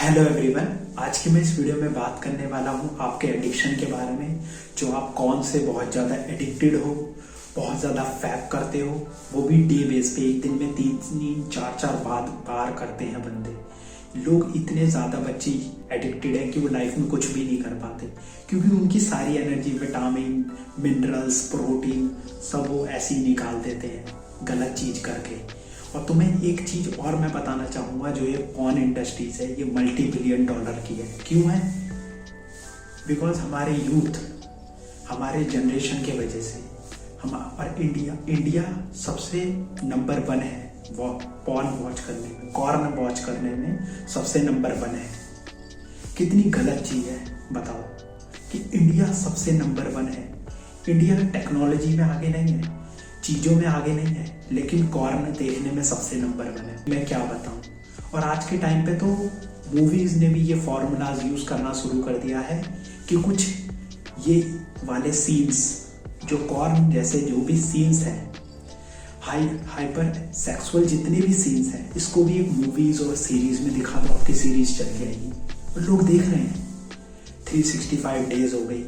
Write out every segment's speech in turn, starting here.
Hello everyone. आज की मैं इस वीडियो में बात करने वाला हूँ आपके एडिक्शन के बारे में। जो आप कौन से बहुत ज़्यादा एडिक्टेड हो, बहुत ज़्यादा फैप करते हो, वो भी डे बेस पे एक दिन में 3-4 बार करते हैं बंदे। लोग इतने ज़्यादा बच्चे एडिक्टेड हैं कि वो लाइफ में कुछ भी नहीं कर पाते, क्योंकि उनकी सारी एनर्जी, विटामिन, मिनरल्स, प्रोटीन सब वो ऐसे ही निकाल देते हैं गलत चीज़ करके। और तुम्हें एक चीज़ और मैं बताना चाहूँगा, जो ये पॉर्न इंडस्ट्रीज है ये मल्टी-बिलियन डॉलर की है। क्यों है? बिकॉज हमारे यूथ, हमारे जनरेशन के वजह से हम और इंडिया सबसे नंबर 1 है पॉर्न वॉच करने में, कॉर्न वॉच करने में सबसे नंबर 1 है। कितनी गलत चीज़ है बताओ कि इंडिया सबसे नंबर 1 है। इंडिया टेक्नोलॉजी में आगे नहीं है, चीज़ों में आगे नहीं है, लेकिन कॉर्न देखने में सबसे नंबर 1 है। मैं क्या बताऊं। और आज के टाइम पे तो मूवीज़ ने भी ये फॉर्मूलाज यूज़ करना शुरू कर दिया है कि कुछ ये वाले सीन्स, जो कॉर्न जैसे जो भी सीन्स हैं, हाइपर सेक्सुअल जितने भी सीन्स हैं, इसको भी एक मूवीज़ और सीरीज़ में दिखा दो, आपकी सीरीज़ चल जाएगी और लोग देख रहे हैं। 365 डेज हो गई,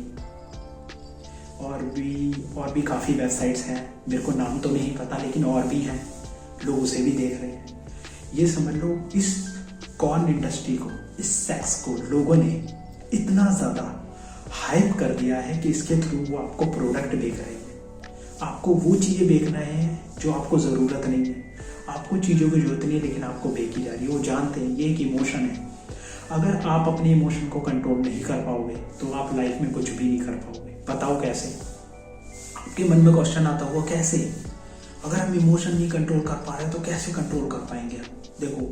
और भी काफ़ी वेबसाइट्स हैं, मेरे को नाम तो नहीं पता, लेकिन और भी हैं, लोग उसे भी देख रहे हैं। ये समझ लो, इस कॉर्न इंडस्ट्री को, इस सेक्स को लोगों ने इतना ज़्यादा हाइप कर दिया है कि इसके थ्रू वो आपको प्रोडक्ट बेच रहे हैं। आपको वो चीज़ें बेचना है जो आपको ज़रूरत नहीं है। आपको चीज़ों की ज़रूरत नहीं है, लेकिन आपको बेची जा रही है। वो जानते हैं ये एक इमोशन है। अगर आप अपने इमोशन को कंट्रोल नहीं कर पाओगे तो आप लाइफ में कुछ भी नहीं कर पाओगे। बताओ कैसे? आपके मन में क्वेश्चन आता होगा, कैसे? अगर हम इमोशन नहीं कंट्रोल कर पा रहे तो कैसे कंट्रोल कर पाएंगे? देखो,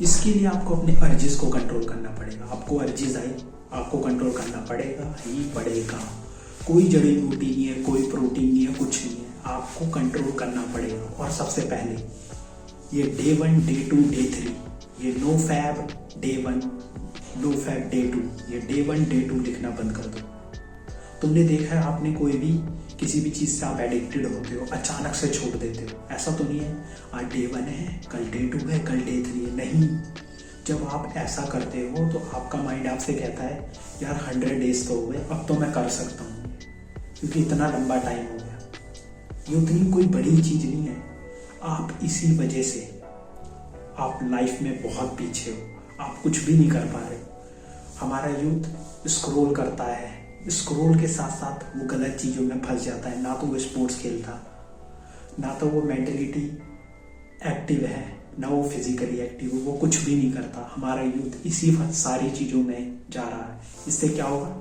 इसके लिए आपको अपने अर्जिस को कंट्रोल करना पड़ेगा। आपको अर्जिस आई, आपको कंट्रोल करना पड़ेगा ही पड़ेगा। कोई जड़ी बूटी नहीं है, कोई प्रोटीन नहीं है, कुछ नहीं है, आपको कंट्रोल करना पड़ेगा। और सबसे पहले ये डे 1, डे 2, डे 3, ये no fab day 1, no fab day 2, ये डे 1, डे 2 लिखना बंद कर दो। तुमने देखा है, आपने कोई भी किसी भी चीज़ से आप एडिक्टेड होते हो, अचानक से छोड़ देते हो। ऐसा तो नहीं है आज डे 1 है, कल डे 2 है, कल डे 3 है। नहीं, जब आप ऐसा करते हो तो आपका माइंड आपसे कहता है यार 100 डेज तो हो गए, अब तो मैं कर सकता हूँ, क्योंकि इतना लंबा टाइम हो गया। ये उतनी कोई बड़ी चीज़ नहीं है। आप इसी वजह से आप लाइफ में बहुत पीछे हो, आप कुछ भी नहीं कर पा रहे हो। हमारा यूथ स्क्रॉल करता है, स्क्रॉल के साथ साथ वो गलत चीज़ों में फंस जाता है। ना तो वो स्पोर्ट्स खेलता, ना तो वो मेंटलिटी एक्टिव है, ना वो फिजिकली एक्टिव है, वो कुछ भी नहीं करता। हमारा यूथ इसी सारी चीज़ों में जा रहा है। इससे क्या होगा?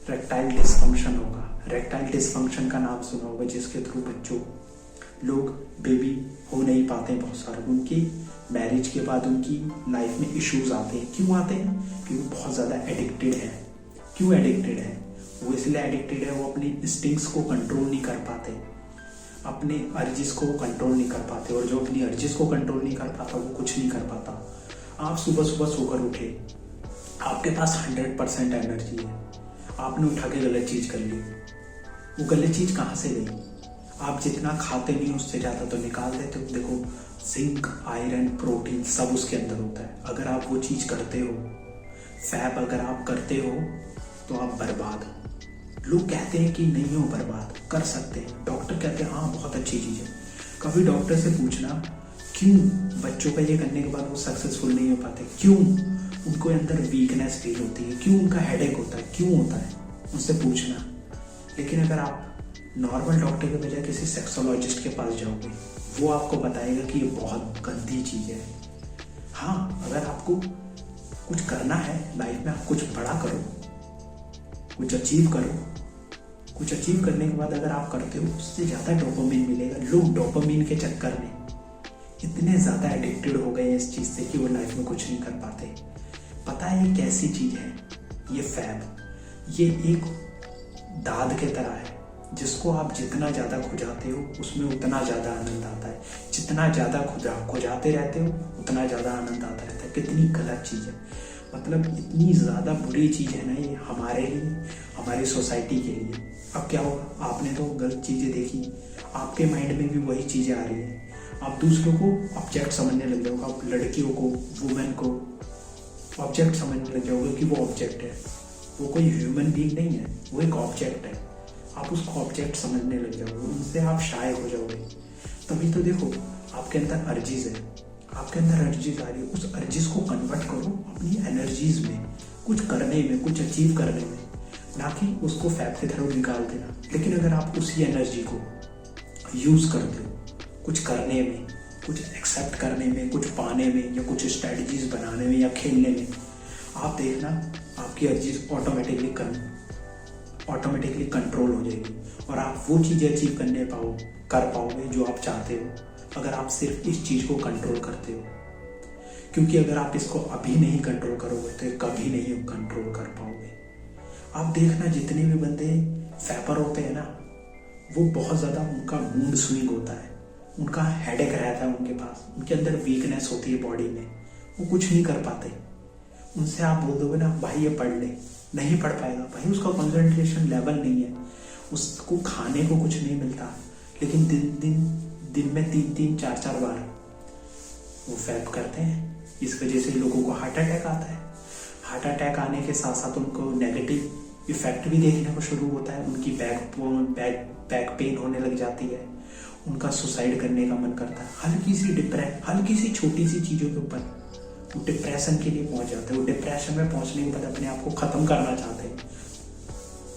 रेक्टाइल डिसफंक्शन होगा। रेक्टाइल डिसफंक्शन का नाम सुना होगा, जिसके थ्रू बच्चों लोग बेबी हो नहीं पाते। बहुत सारे उनकी मैरिज के बाद उनकी लाइफ में इश्यूज आते हैं। क्यों आते हैं? क्योंकि बहुत ज़्यादा एडिक्टेड है। क्यों एडिक्टेड है? वो इसलिए एडिक्टेड है, वो अपनी इंस्टिंक्ट्स को कंट्रोल नहीं कर पाते, अपने अर्जिस को कंट्रोल नहीं कर पाते। और जो अपनी अर्जिस को कंट्रोल नहीं कर पाता वो कुछ नहीं कर पाता। आप सुबह सुबह सोकर उठे, आपके पास 100% एनर्जी है, आपने उठा के गलत चीज़ कर ली। वो गलत चीज़ कहाँ से गई? आप जितना खाते नहीं उससे ज़्यादा तो निकाल देते हो। देखो, जिंक, आयरन, प्रोटीन सब उसके अंदर होता है। अगर आप वो चीज़ करते हो, फैब अगर आप करते हो, तो आप बर्बाद हो। लोग कहते हैं कि नहीं हो बर्बाद, कर सकते हैं। डॉक्टर कहते हैं हाँ बहुत अच्छी चीज़ है। कभी डॉक्टर से पूछना क्यों बच्चों का ये करने के बाद वो सक्सेसफुल नहीं हो पाते, क्यों उनको अंदर वीकनेस फील होती है, क्यों उनका हेडेक होता है, क्यों होता है, उनसे पूछना। लेकिन अगर आप नॉर्मल डॉक्टर के बजाय किसी सेक्सोलॉजिस्ट के पास जाओगे, वो आपको बताएगा कि ये बहुत गंदी चीज़ है। हाँ, अगर आपको कुछ करना है लाइफ में, आप कुछ बड़ा करो, कुछ अचीव करो। कुछ अचीव करने के बाद अगर आप करते हो, उससे ज़्यादा डोपामिन मिलेगा। लोग डोपामिन के चक्कर में इतने ज़्यादा एडिक्टेड हो गए इस चीज़ से कि वो लाइफ में कुछ नहीं कर पाते। पता है ये कैसी चीज़ है? ये फैब, ये एक दाद के तरह है, जिसको आप जितना ज़्यादा खुजाते हो उसमें उतना ज़्यादा आनंद आता है। जितना ज़्यादा खुजाते रहते हो उतना ज़्यादा आनंद आता रहता है। कितनी गलत चीज़ है, मतलब इतनी ज़्यादा बुरी चीज़ है ना ये हमारे लिए, हमारी सोसाइटी के लिए। अब क्या होगा? आपने तो गलत चीज़ें देखी, आपके माइंड में भी वही चीज़ें आ रही हैं। आप दूसरों को ऑब्जेक्ट समझने लग जाओगे, आप लड़कियों को, वुमेन को, ऑब्जेक्ट समझने लग जाओगे कि वो ऑब्जेक्ट है, वो कोई ह्यूमन बीइंग नहीं है, वो एक ऑब्जेक्ट है। आप उसको ऑब्जेक्ट समझने लग जाओगे, उनसे आप शाय हो जाओगे। तभी तो देखो आपके अंदर अर्जीज है, आपके अंदर अर्जीज आ रही है, उस अर्जीज को कन्वर्ट करो अपनी एनर्जीज में, कुछ करने में, कुछ अचीव करने में, ना कि उसको फैब के थ्रू निकाल देना। लेकिन अगर आप उसी एनर्जी को यूज करते हो कुछ करने में, कुछ एक्सेप्ट करने में, कुछ पाने में, या कुछ स्ट्रेटजीज बनाने में या खेलने में, आप देखना आपकी अर्जीज ऑटोमेटिकली कंट्रोल हो जाएगी और आप वो चीज़ें अचीव कर पाओगे जो आप चाहते हो, अगर आप सिर्फ इस चीज़ को कंट्रोल करते हो। क्योंकि अगर आप इसको अभी नहीं कंट्रोल करोगे तो कभी नहीं कंट्रोल कर पाओगे। आप देखना जितने भी बंदे फैपर होते हैं ना, वो बहुत ज़्यादा उनका मूड स्विंग होता है, उनका हेडेक रहता है उनके पास, उनके अंदर वीकनेस होती है बॉडी में, वो कुछ नहीं कर पाते। उनसे आप बोल दोगे ना भाई ये पढ़ ले, नहीं पढ़ पाएगा भाई, उसका कंसंट्रेशन लेवल नहीं है, उसको खाने को कुछ नहीं मिलता, लेकिन दिन में 3-3, 4-4 बार वो फैप करते हैं। इस वजह से लोगों को हार्ट अटैक आता है। हार्ट अटैक आने के साथ साथ उनको नेगेटिव इफेक्ट भी देखने को शुरू होता है, उनकी बैक पेन होने लग जाती है, उनका सुसाइड करने का मन करता है, हल्की सी छोटी सी चीज़ों के ऊपर वो डिप्रेशन के लिए पहुंच जाते हैं। वो डिप्रेशन में पहुंचने के बाद अपने आप को ख़त्म करना चाहते हैं।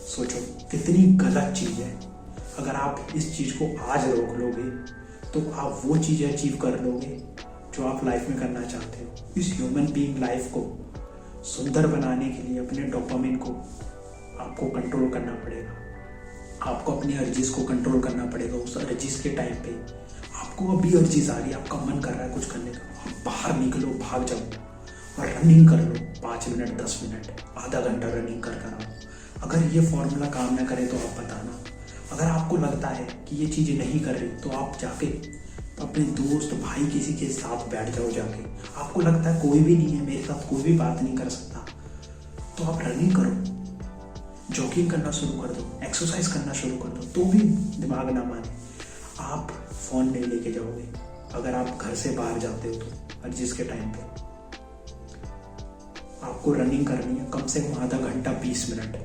सोचो कितनी गलत चीज़ है। अगर आप इस चीज़ को आज रोक लोगे तो आप वो चीज़ें अचीव कर लोगे जो आप लाइफ में करना चाहते हो। इस ह्यूमन बीइंग लाइफ को सुंदर बनाने के लिए अपने डोपामिन को आपको कंट्रोल करना पड़ेगा, आपको अपनी अर्जीज को कंट्रोल करना पड़ेगा। उस अर्जीज के टाइम पे आपको अभी अर्जीज आ रही है, आपका मन कर रहा है कुछ करने का, आप बाहर निकलो, भाग जाओ और रनिंग कर लो, 5 मिनट, 10 मिनट, आधा घंटा रनिंग कर आओ। अगर ये फॉर्मूला काम ना करे तो आप बताना। अगर आपको लगता है कि ये चीज़ें नहीं कर रही तो आप जाके अपने दोस्त, भाई, किसी के साथ बैठ जाओ जाके। आपको लगता है कोई भी नहीं है मेरे साथ, कोई भी बात नहीं कर सकता, तो आप रनिंग करो, जॉगिंग करना शुरू कर दो, एक्सरसाइज करना शुरू कर दो, तो भी दिमाग ना माने। आप फोन नहीं लेके जाओगे अगर आप घर से बाहर जाते हो तो, और जिसके टाइम पे आपको रनिंग करनी है कम से कम आधा घंटा, 20 मिनट,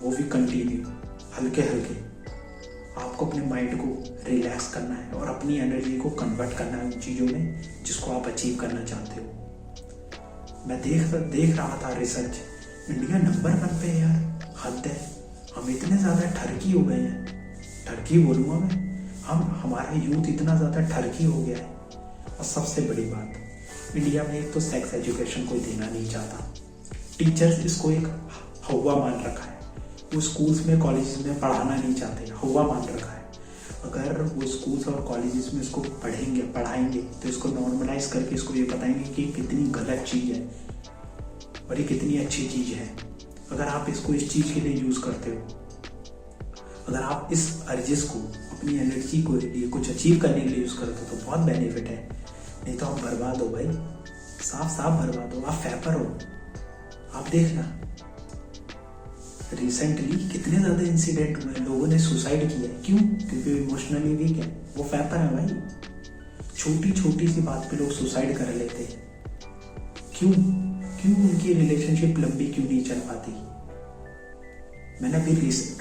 वो भी कंटिन्यू, हल्के हल्के। आपको अपने माइंड को रिलैक्स करना है और अपनी एनर्जी को कन्वर्ट करना है उन चीज़ों में जिसको आप अचीव करना चाहते हो। मैं देख रहा था रिसर्च, इंडिया नंबर 1 पे यार, हद है। हम इतने ज़्यादा ठरकी हो गए हैं, ठरकी बोलूँगा मैं, हमारा यूथ इतना ज़्यादा ठरकी हो गया है। और सबसे बड़ी बात, इंडिया में एक तो सेक्स एजुकेशन कोई देना नहीं चाहता, टीचर्स इसको एक हवा मान रखा है, वो स्कूल्स में, कॉलेजेस में पढ़ाना नहीं चाहते, हवा मान रखा है। अगर वो स्कूल्स और कॉलेजेस में इसको पढ़ाएंगे तो इसको नॉर्मलाइज करके इसको ये बताएंगे कि कितनी गलत चीज़ है और ये कितनी अच्छी चीज़ है। अगर आप इसको इस चीज़ के लिए यूज़ करते हो, अगर आप इस अर्जिस को, अपनी एनर्जी को लिए कुछ अचीव करने के लिए यूज़ करते हो तो बहुत बेनिफिट है। नहीं तो आप बर्बाद हो भाई, साफ बर्बाद हो, आप फैपर हो। आप देखना रिसेंटली कितने ज़्यादा इंसिडेंट हुए, लोगों ने सुसाइड किया है। क्यों? क्योंकि इमोशनली वीक है, वो फैपर है भाई। छोटी सी बात पे लोग सुसाइड कर लेते हैं। क्यों? उनकी रिलेशनशिप लंबी क्यों नहीं चल पाती? मैंने अभी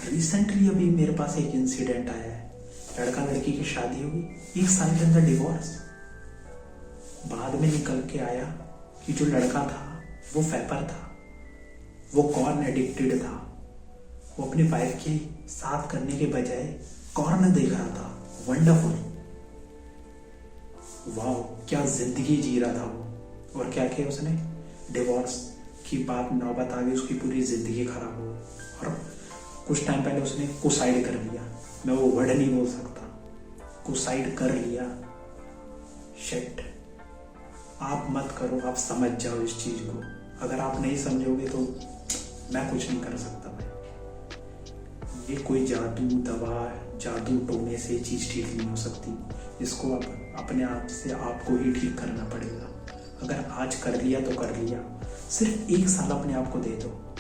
रिसेंटली अभी मेरे पास एक इंसिडेंट आया है, लड़का लड़की की शादी हुई, 1 साल के अंदर डिवोर्स। बाद में निकल के आया कि जो लड़का था वो फैपर था, वो कॉर्न एडिक्टेड था, वो अपनी वाइफ के साथ करने के बजाय कॉर्न देख रहा था। वंडरफुल, वाह, क्या जिंदगी जी रहा था वो। और क्या किया उसने? डिवोर्स की नौबत आ गई, उसकी पूरी जिंदगी खराब हो गई। और कुछ टाइम पहले उसने सुसाइड कर लिया। मैं वो वर्ड नहीं बोल सकता, सुसाइड कर लिया। शिट, आप मत करो, आप समझ जाओ इस चीज को। अगर आप नहीं समझोगे तो मैं कुछ नहीं कर सकता भाई। ये कोई जादू टोने से चीज ठीक नहीं हो सकती। इसको आप अपने आप से आपको ही ठीक करना पड़ेगा। अगर आज कर लिया तो कर लिया, सिर्फ 1 साल अपने आप को दे दो।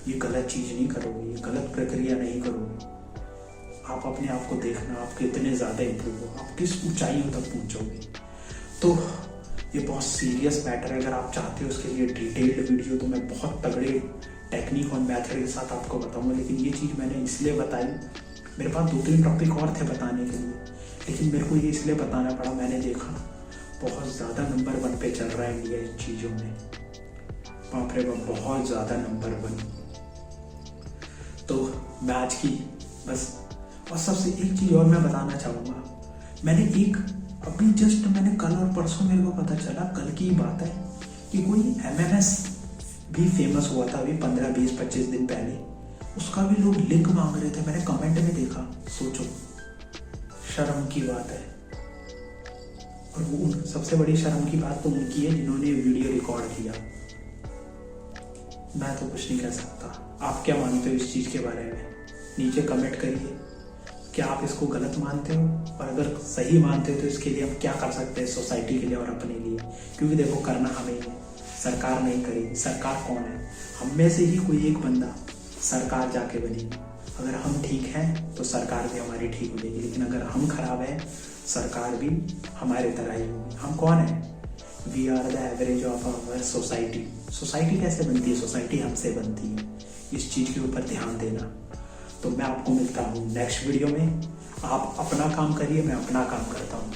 ये गलत चीज नहीं करोगे, ये गलत प्रक्रिया नहीं करोगे। आप अपने आप को देखना, आप कितने ज्यादा इंप्रूव हो, आप किस ऊंचाइयों तक पहुंचोगे। तो ये बहुत सीरियस मैटर है। अगर आप चाहते हो उसके लिए डिटेल्ड वीडियो तो मैं बहुत तगड़े टेक्निक और मेथड के साथ आपको बताऊंगा, लेकिन ये चीज़ मैंने इसलिए बताई, मेरे पास 2-3 टॉपिक और थे बताने के लिए, लेकिन मेरे को ये इसलिए बताना पड़ा। मैंने देखा बहुत ज़्यादा नंबर 1 पे चल रहा है इंडिया इन चीज़ों में, बाप रे बाप, बहुत ज़्यादा नंबर 1। तो मैं आज की बस, और सबसे एक चीज़ और मैं बताना चाहूँगा, मैंने अभी जस्ट मैंने कल और परसों मेरे को पता चला, कल की बात है, कि कोई MMS भी फेमस हुआ था अभी 15, 20, 25 दिन पहले, उसका भी लोग लिंक मांग रहे थे। मैंने कमेंट में देखा, सोचो, शर्म की बात है। और वो सबसे बड़ी शर्म की बात तो उनकी है जिन्होंने वीडियो रिकॉर्ड किया। मैं तो कुछ नहीं कह सकता। आप क्या मानते हो इस चीज़ के बारे में? नीचे कमेंट करिए। क्या आप इसको गलत मानते हो? और अगर सही मानते हो तो इसके लिए हम क्या कर सकते हैं सोसाइटी के लिए और अपने लिए? क्योंकि देखो, करना हमें ही है, सरकार नहीं करेगी। सरकार कौन है? हम में से ही कोई एक बंदा सरकार जाके बनेगी। अगर हम ठीक हैं तो सरकार भी हमारी ठीक हो जाएगी, लेकिन अगर हम खराब हैं सरकार भी हमारे तरह ही होगी। हम कौन है? We are the average of our society. Society कैसे बनती है? सोसाइटी हमसे बनती है। इस चीज़ के ऊपर ध्यान देना। तो मैं आपको मिलता हूँ नेक्स्ट वीडियो में। आप अपना काम करिए, मैं अपना काम करता हूँ।